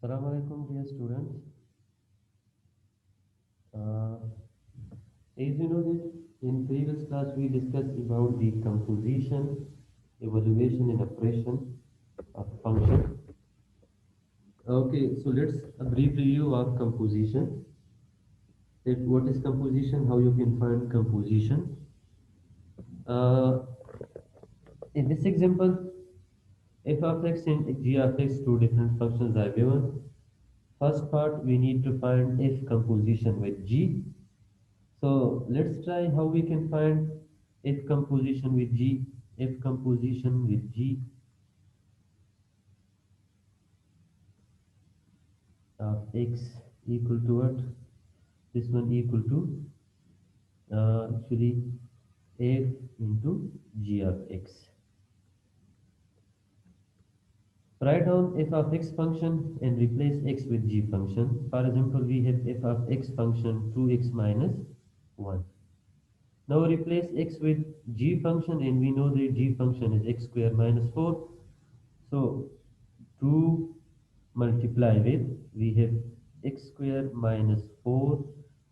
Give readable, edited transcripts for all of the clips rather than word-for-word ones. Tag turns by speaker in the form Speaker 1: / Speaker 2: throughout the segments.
Speaker 1: Assalamu alaikum, dear students. Uh, as you know that in previous class we discussed about the composition, evaluation and operation of function. Okay, so let's a brief review of composition. That what is composition, how you can find composition. Uh, in this example, f of x and g of x, two different functions are given. First part, we need to find f composition with g. So let's try how we can find f composition with G. F composition with G of x equal to what? This one equal to actually f into G of x. Write down f of x function and replace x with g function. For example, we have f of x function 2x minus 1. Now replace x with g function and we know the g function is x square minus 4. So 2 multiply with, we have x square minus 4,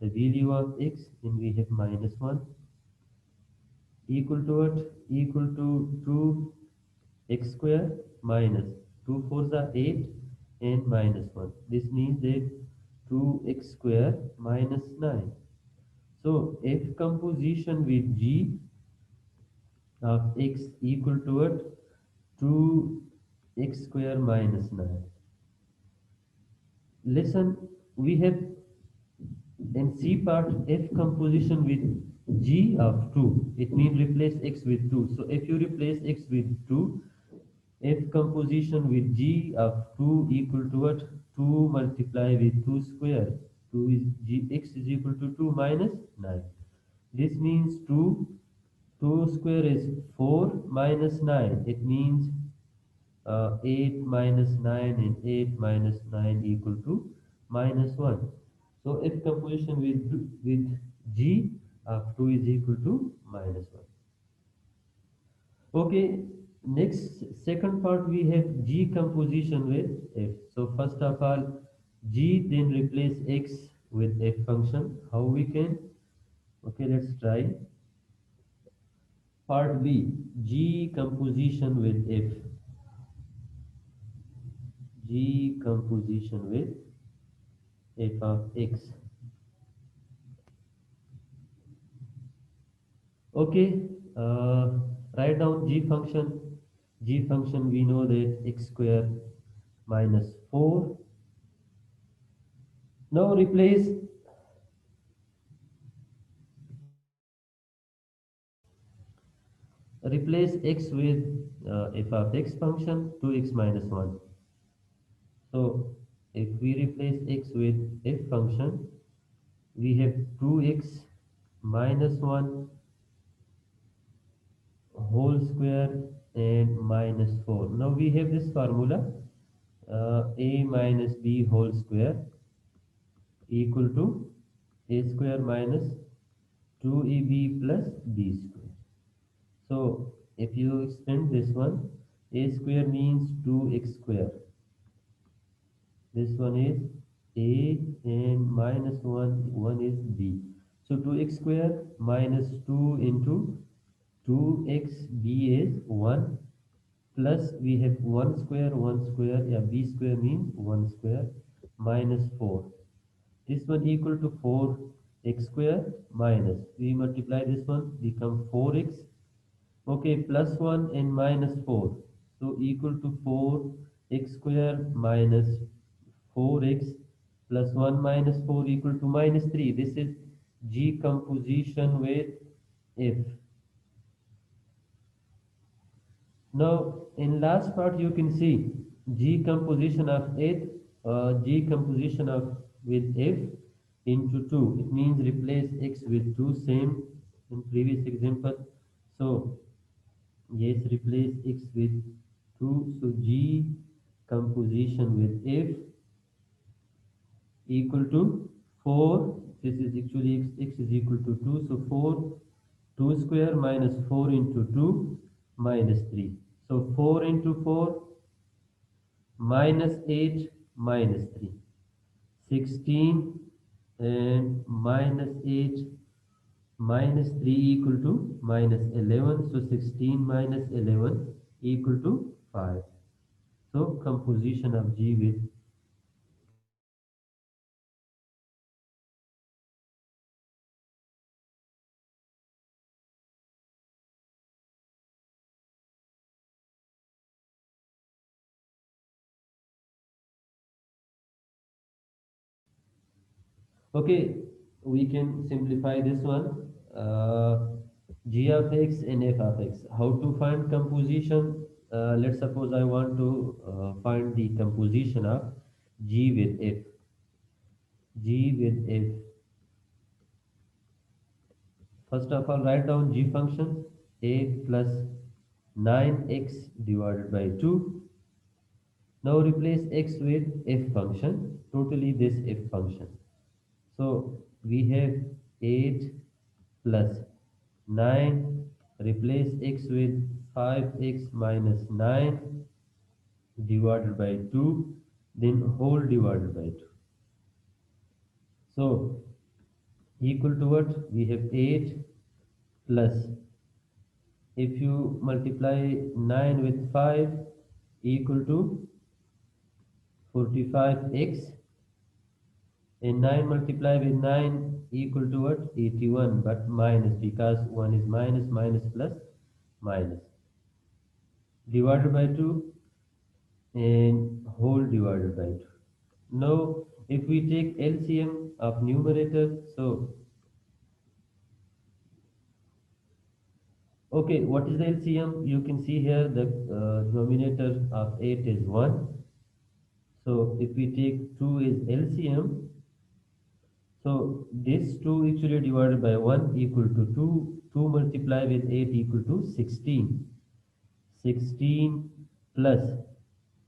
Speaker 1: the value of x, and we have minus 1, equal to what? Equal to 2x square minus 2 fours are 8 and minus 1. This means that 2x square minus 9. So F composition with G of x equal to what? 2x square minus 9. Listen, we have in C part F composition with G of 2. It means replace x with 2. So if you replace x with 2, F composition with G of 2 equal to what? 2 multiply with 2 square. 2 is G, x is equal to 2 minus 9. This means 2 square is 4 minus 9. It means 8 minus 9 and 8 minus 9 equal to minus 1. So if composition with G of 2 is equal to minus 1. Okay, next second part we have G composition with F. So first of all, G then replace X with F function. How we can? Okay, let's try. Part B, G composition with F. G composition with f of x. Okay, write down g function. G function we know that x square minus 4. Now replace x with f of x function 2x minus 1. So if we replace x with f function, we have 2x minus 1 whole square and minus 4. Now we have this formula a minus b whole square equal to a square minus 2ab plus b square. So if you extend this one, a square means 2x square. This one is a and minus 1 is b. So 2x square minus 2 into 2xb is 1 plus we have 1 square, yeah, b square means 1 square minus 4. This one equal to 4x square minus, we multiply this one, become 4x. Okay, plus 1 and minus 4. So equal to 4x square minus 4x plus 1 minus 4 equal to minus 3. This is G composition with F. Now in last part you can see G composition of G composition of with F into 2. It means replace x with 2, same in previous example. So yes, replace x with 2. So G composition with F equal to 4. This is actually x is equal to 2. So 4, 2 square minus 4 into 2 minus 3. So 4 into 4 minus 8 minus 3. 16 and minus 8 minus 3 equal to minus 11. So 16 minus 11 equal to 5. So composition of G with. Okay, we can simplify this one. G of x and f of x. How to find composition? Let's suppose I want to find the composition of G with f. G with f. First of all, write down G function a plus 9x divided by 2. Now replace x with f function, totally this f function. So we have 8 plus 9, replace x with 5x minus 9 divided by 2, then whole divided by 2. So equal to what? We have 8 plus, if you multiply 9 with 5, equal to 45x, and 9 multiplied with 9 equal to what? 81, but minus, because 1 is minus, minus plus minus, divided by 2 and whole divided by 2. Now, if we take LCM of numerator, so, okay, what is the LCM? You can see here the denominator of 8 is 1. So, if we take 2 is LCM, so this 2 actually divided by 1 equal to 2. 2 multiplied with 8 equal to 16. 16 plus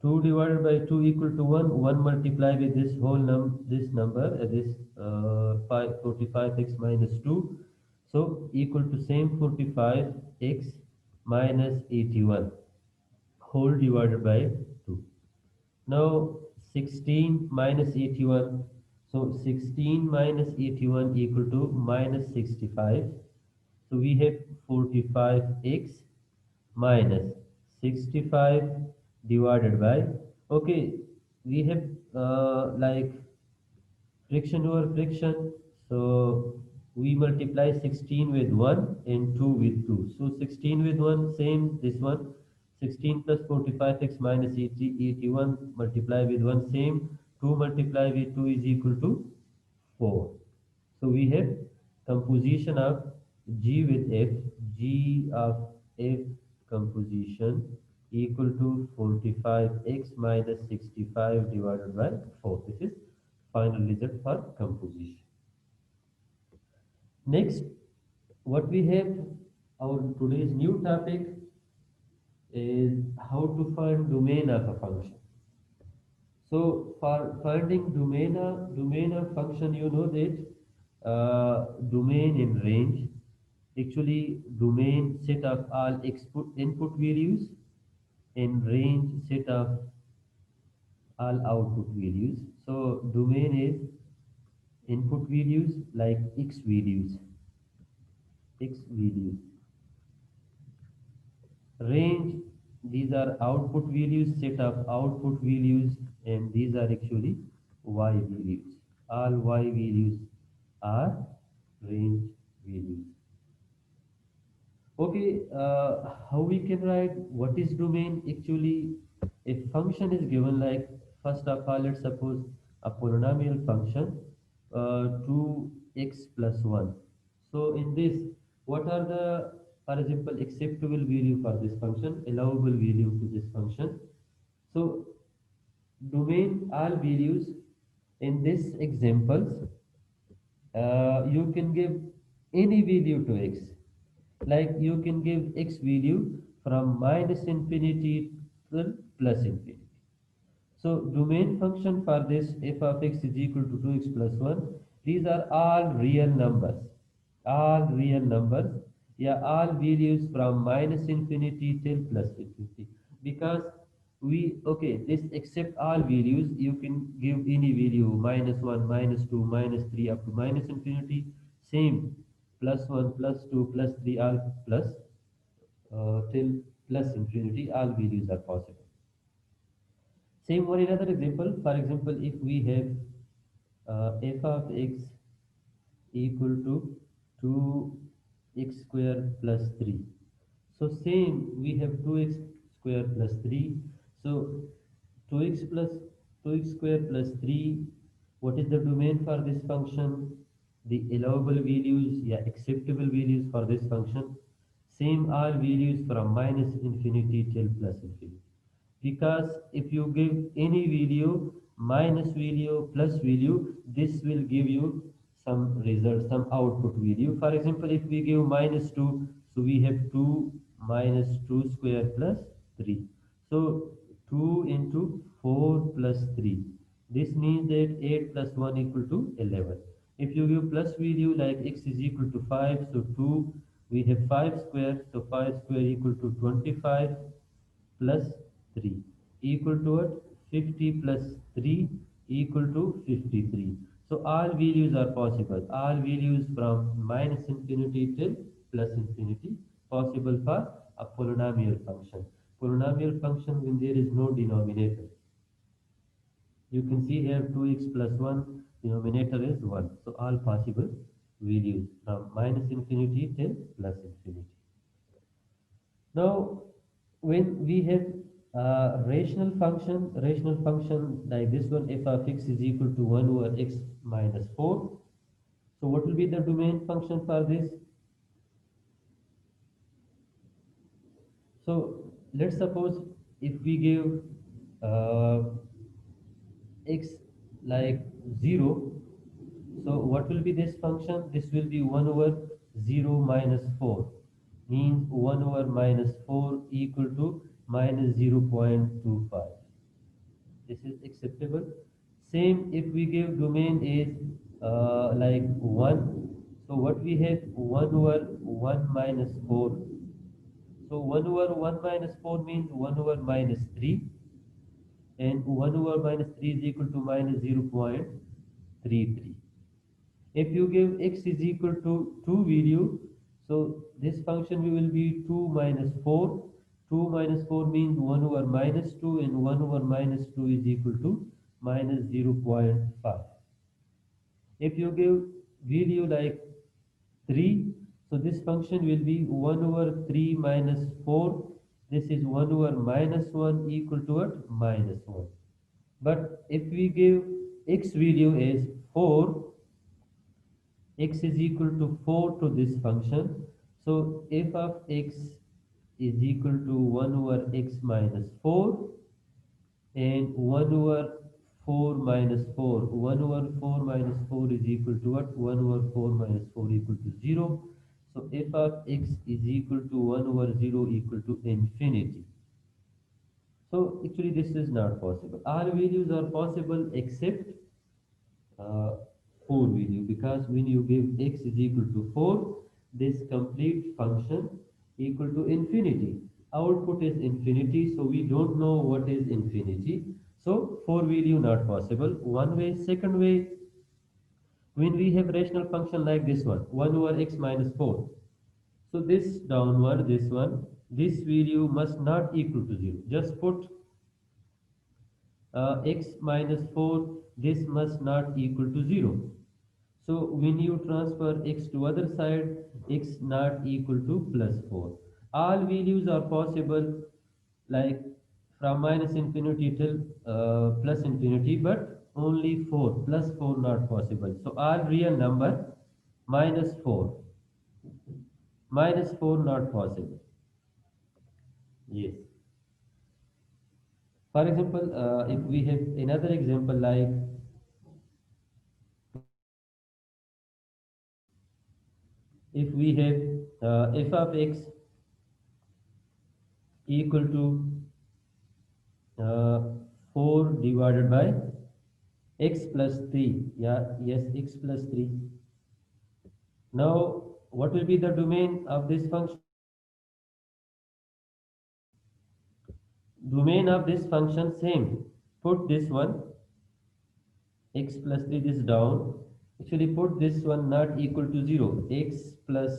Speaker 1: 2 divided by 2 equal to 1. 1 multiplied with this whole this number, this 45x minus 2. So equal to same 45x minus 81 whole divided by 2. Now 16 minus 81. So 16 minus 81 equal to minus 65. So we have 45x minus 65 divided by, okay, we have like friction over friction. So we multiply 16 with 1 and 2 with 2. So 16 with 1 same this one, 16 plus 45x minus 81 multiply with 1 same, 2 multiply with 2 is equal to 4. So we have composition of G with F. G of F composition equal to 45x minus 65 divided by 4. This is final result for composition. Next, what we have, our today's new topic is how to find domain of a function. So for finding domain of function, you know that domain in range, actually domain set of all input values, and range set of all output values. So domain is input values like x values. Range, these are output values, set of output values, and these are actually y values. All y values are range values. Okay, how we can write what is domain? Actually, a function is given like, first of all, let's suppose a polynomial function 2x plus 1. So in this, what are the, for example, acceptable value for this function, allowable value to this function? So domain all values in this examples, you can give any value to x, like you can give x value from minus infinity to plus infinity. So domain function for this f of x is equal to 2x plus 1. These are all real numbers. All real numbers. Yeah, all values from minus infinity till plus infinity. Because Okay, this accept all values. You can give any value, -1, -2, -3, up to minus infinity. Same, +1, +2, +3, all plus, till plus infinity, all values are possible. Same one another example. For example, if we have f of x equal to 2x square plus 3. So same, we have 2x square plus 3. So 2x plus 2x square plus 3, what is the domain for this function? The allowable values, yeah, acceptable values for this function. Same are values from minus infinity till plus infinity. Because if you give any value, minus value, plus value, this will give you some result, some output value. For example, if we give -2, so we have 2 minus 2 square plus 3. So 2 into 4 plus 3. This means that 8 plus 1 equal to 11. If you give plus value like x is equal to 5, so 2, we have 5 square, so 5 square equal to 25 plus 3 equal to what? 50 plus 3 equal to 53. So all values are possible. All values from minus infinity till plus infinity possible for a polynomial function. Polynomial function when there is no denominator. You can see here 2x plus 1, denominator is 1. So all possible values from minus infinity till plus infinity. Now, when we have rational function like this one, f of x is equal to 1 over x minus 4. So what will be the domain function for this? So let's suppose if we give uh, x like 0, so what will be this function? This will be 1 over 0 minus 4, means 1 over minus 4 equal to minus 0.25. This is acceptable. Same if we give domain is like 1. So what we have, 1 over 1 minus 4. So 1 over 1 minus 4 means 1 over minus 3, and 1 over minus 3 is equal to minus 0.33. If you give x is equal to 2 value, so this function will be 2 minus 4. 2 minus 4 means 1 over minus 2, and 1 over minus 2 is equal to minus 0.5. If you give value like 3, so this function will be 1 over 3 minus 4. This is 1 over minus 1 equal to what? Minus 1. But if we give x value as 4, x is equal to 4 to this function. So f of x is equal to 1 over x minus 4, and 1 over 4 minus 4. 1 over 4 minus 4 is equal to what? 1 over 4 minus 4 equal to 0. So f of x is equal to 1 over 0 equal to infinity. So actually this is not possible. All values are possible except uh, 4 value, because when you give x is equal to 4, this complete function equal to infinity. Output is infinity, so we don't know what is infinity. So 4 value not possible. One way. Second way, when we have rational function like this one, 1 over x minus 4. So this downward, this one, this value must not equal to 0. Just put x minus 4, this must not equal to 0. So when you transfer x to other side, x not equal to plus 4. All values are possible, like from minus infinity till plus infinity, but only 4 plus 4 not possible. So all real number minus 4. Minus 4 not possible. Yes. For example, if we have another example like if we have f of x equal to uh, 4 divided by x plus 3. Yeah, yes, x plus 3. Now, what will be the domain of this function? Domain of this function same. Put this one x plus 3 this down. Actually put this one not equal to 0. X plus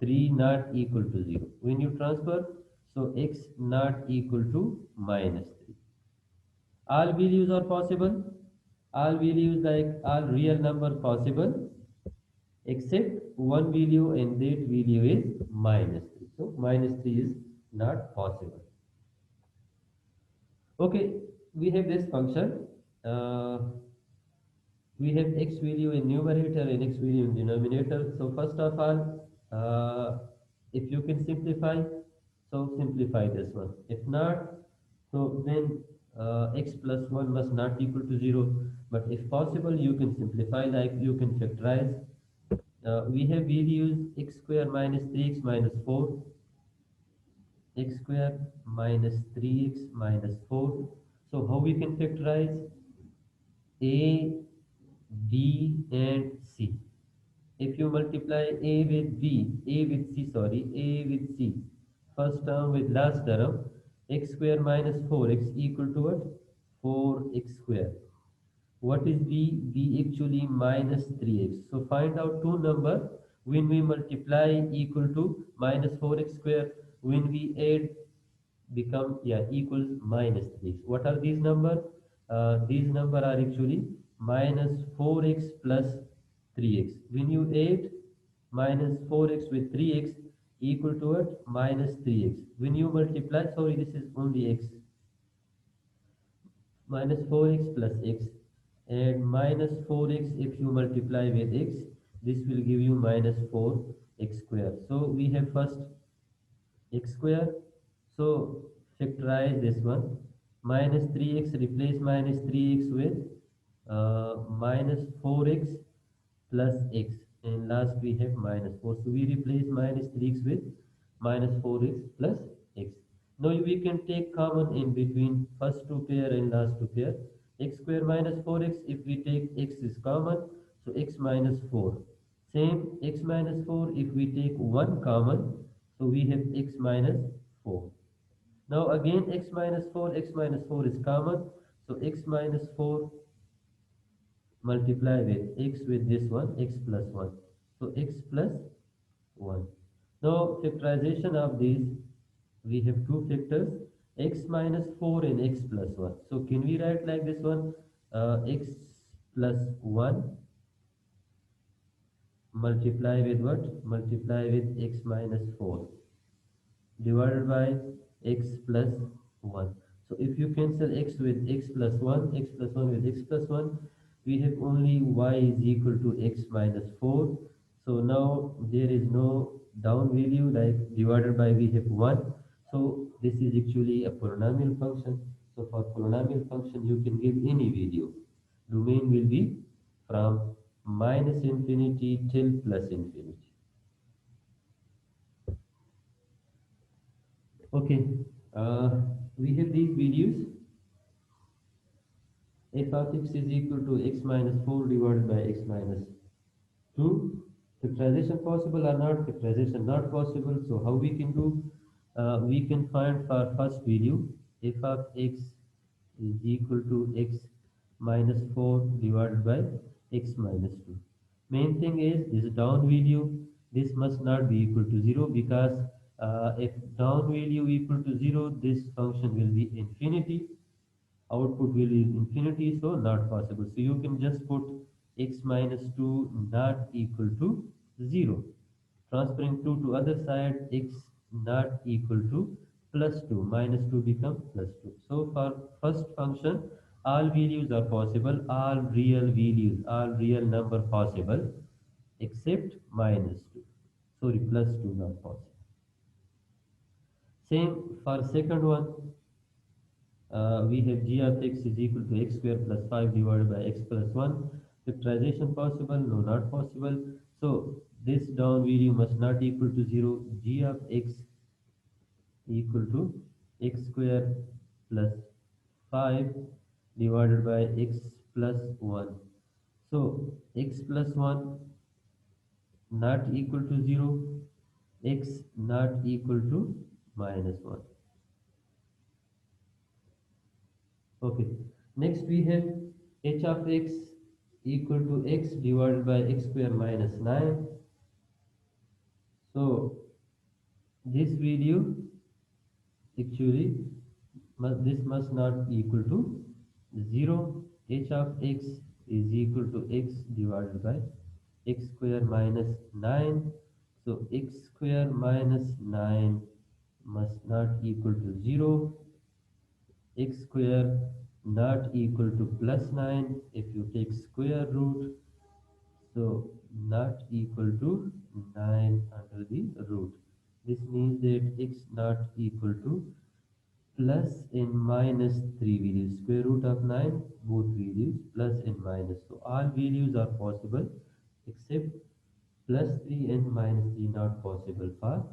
Speaker 1: 3 not equal to 0. When you transfer, so x not equal to minus 3. All values are possible. All values like all real number possible except one value, and that value is minus 3. So minus 3 is not possible. Okay, we have this function. Uh, we have x value in numerator and x value in denominator. So first of all, if you can simplify, so simplify this one. If not, so then x plus 1 must not equal to 0. But if possible, you can simplify, like you can factorize. We have values x square minus 3x minus 4, x square minus 3x minus 4. So how we can factorize? A, B and C. If you multiply A with B, A with C, sorry, A with C, first term with last term, x square minus 4x equal to what? 4x square. What is B? B actually minus 3x. So find out two number when we multiply equal to minus 4x square. When we add become, yeah, equals minus 3x. What are these number? These number are actually minus 4x plus 3x. When you add minus 4x with 3x equal to what? Minus 3x. When you multiply, sorry, this is only x, minus 4x plus x, and minus 4x if you multiply with x, this will give you minus 4x square. So we have first x square, so factorize this one. Minus 3x, replace minus 3x with minus 4x plus x, and last we have minus 4. So we replace minus 3x with minus 4x plus x. Now we can take common in between first two pair and last two pair. X square minus 4x, if we take x is common, so x minus 4. Same x minus 4, if we take 1 common, so we have x minus 4. Now again x minus 4, x minus 4 is common, so x minus 4 multiply with x with this one, x plus 1. So x plus 1. Now factorization of these, we have two factors, x minus 4 and x plus 1. So can we write like this one, x plus 1 multiply with what? Multiply with x minus 4 divided by x plus 1. So if you cancel x with x plus 1, x plus 1 with x plus 1, we have only y is equal to x minus 4. So now there is no down value, like divided by we have 1. So this is actually a polynomial function. So for polynomial function you can give any value. Domain will be from minus infinity till plus infinity. Okay, uh, we have these values. F of x is equal to x minus 4 divided by x minus 2. Factorization possible or not? Factorization not possible. So how we can do? We can find for first value f of x is equal to x minus 4 divided by x minus 2. Main thing is this down value, this must not be equal to 0, because if down value equal to 0, this function will be infinity, output will be infinity, so not possible. So you can just put x minus 2 not equal to 0. Transferring 2 to other side, x not equal to plus 2, minus 2 become plus 2. So for first function, all values are possible, all real values, all real number possible, except minus 2. Sorry, plus 2 not possible. Same for second one, we have g of x is equal to x square plus 5 divided by x plus 1. Factorization possible? No, not possible. So this down value must not equal to 0. G of x equal to x square plus 5 divided by x plus 1. So x plus 1 not equal to 0, x not equal to minus 1. Okay. Next we have h of x equal to x divided by x square minus 9. So this value actually this must not equal to 0. H of x is equal to x divided by x square minus 9. So x square minus 9 must not equal to 0. X square not equal to plus 9 if you take square root. So not equal to 9 under the root. This means that x not equal to plus and minus 3 values. Square root of 9, both values, plus and minus. So all values are possible except plus 3 and minus 3 not possible for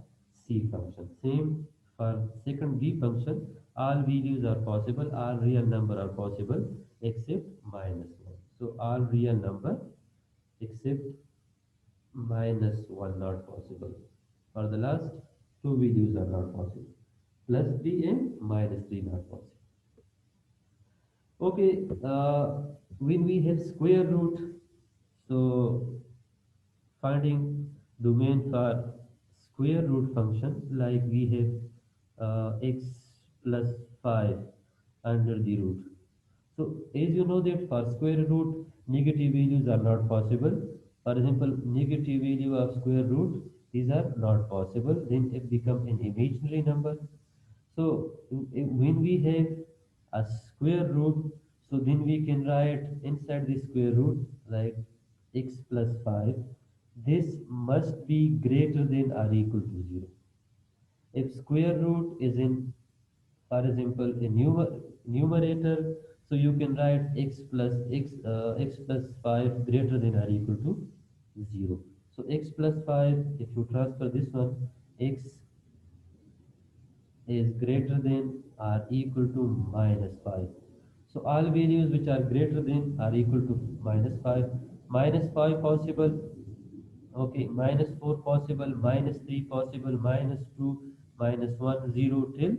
Speaker 1: C function. Same for second B function, all values are possible, all real number are possible except minus 1. So all real number except minus 1 not possible. For the last two values are not possible. Plus 3 and minus 3 not possible. Okay, when we have square root, so finding domain for square root function, like we have x plus 5 under the root. So as you know that for square root, negative values are not possible. For example, negative value of square root, these are not possible. Then it become an imaginary number. So when we have a square root, so then we can write inside the square root like x plus 5. This must be greater than or equal to 0. If square root is in, for example, a numerator, so you can write x plus 5 greater than or equal to 0. So x plus 5, if you transfer this one, x is greater than or equal to minus 5. So all values which are greater than or equal to minus 5, minus 5 possible, okay, minus 4 possible, minus 3 possible, minus 2, minus 1, 0 till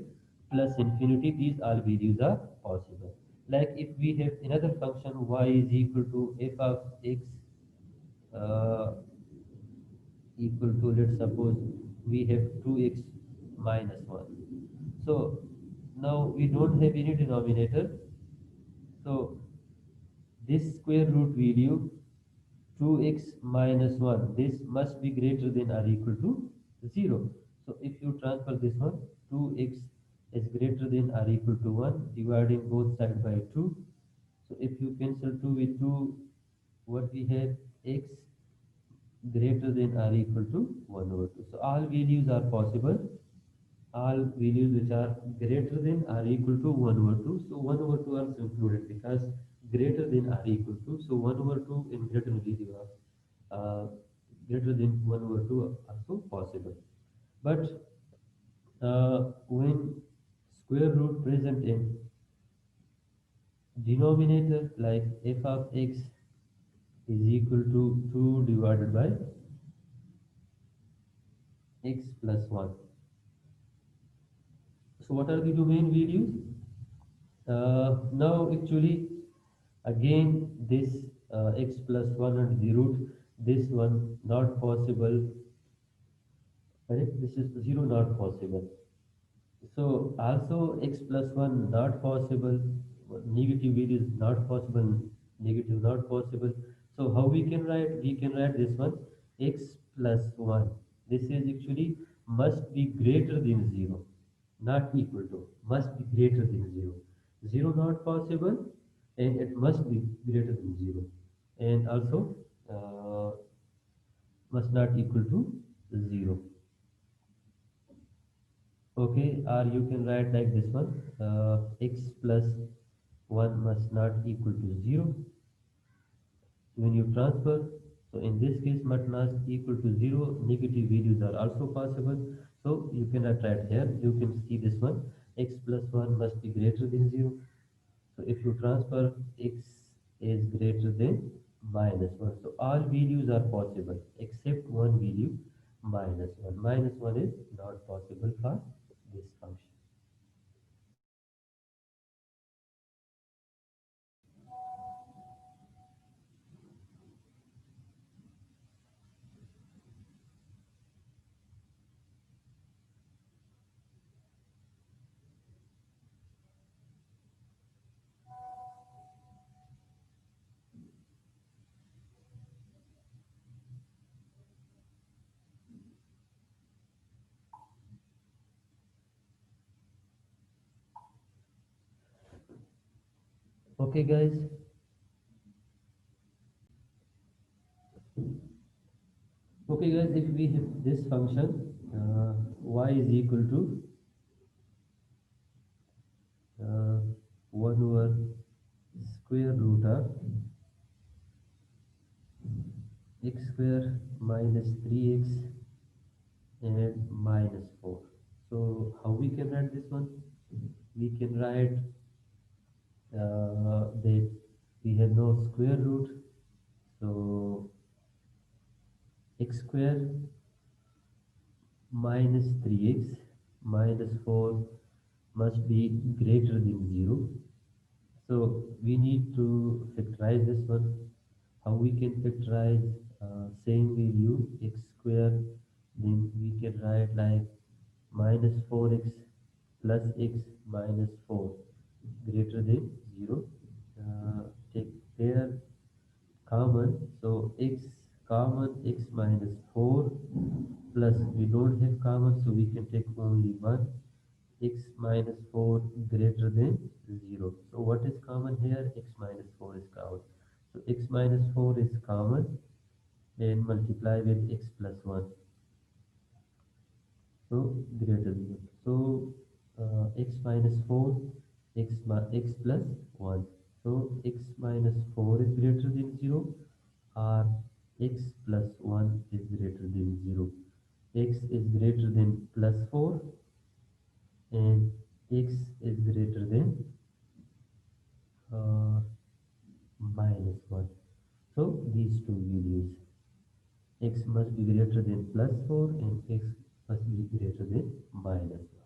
Speaker 1: plus infinity, these all values are possible. Like if we have another function y is equal to f of x uh, equal to, let's suppose we have 2x minus 1. So now we don't have any denominator. So this square root value 2x minus 1, this must be greater than or equal to 0. So if you transfer this one, 2x is greater than or equal to 1, dividing both sides by 2. So if you cancel 2 with 2, what we have, x greater than or equal to 1 over 2. So all values are possible, all values which are greater than or equal to 1 over 2. So 1 over 2 are included because greater than or equal to. So 1 over 2 in greater value of greater than 1 over 2 are also possible. But when square root present in denominator, like f of x is equal to 2 divided by x plus 1. So what are the domain values? Now actually again this x plus 1 and the root, this one not possible, correct? This is 0 not possible. So also x plus 1 not possible, negative value is not possible, negative not possible. So how we can write? We can write this one x plus 1. This is actually must be greater than 0, not equal to, must be greater than 0. 0 not possible and it must be greater than 0. And also must not equal to 0. Okay, or you can write like this one, x plus 1 must not equal to 0 when you transfer. So in this case must not equal to 0, negative values are also possible. So you cannot write here, you can see this one, x plus 1 must be greater than 0. So if you transfer, x is greater than minus 1. So all values are possible except one value, minus 1. Minus 1 is not possible for this function. Okay guys, if we have this function y is equal to 1 over square root of x square minus 3x and minus 4. So how we can write this one? We can write that we have no square root, so x square minus 3x minus 4 must be greater than 0. So we need to factorize this one. How we can factorize same value x square, then we can write like minus 4x plus x minus 4 greater than 0. Take there common, so x common x minus 4 plus we don't have common, so we can take only 1 x minus 4 greater than 0. So what is common here? X minus 4 is common. So x minus 4 is common and multiply with x plus 1. So greater than. So x minus 4, x plus 1. So x minus 4 is greater than 0 or x plus 1 is greater than 0. X is greater than plus 4 and x is greater than uh, minus 1. So these two values, x must be greater than plus 4 and x must be greater than minus 1.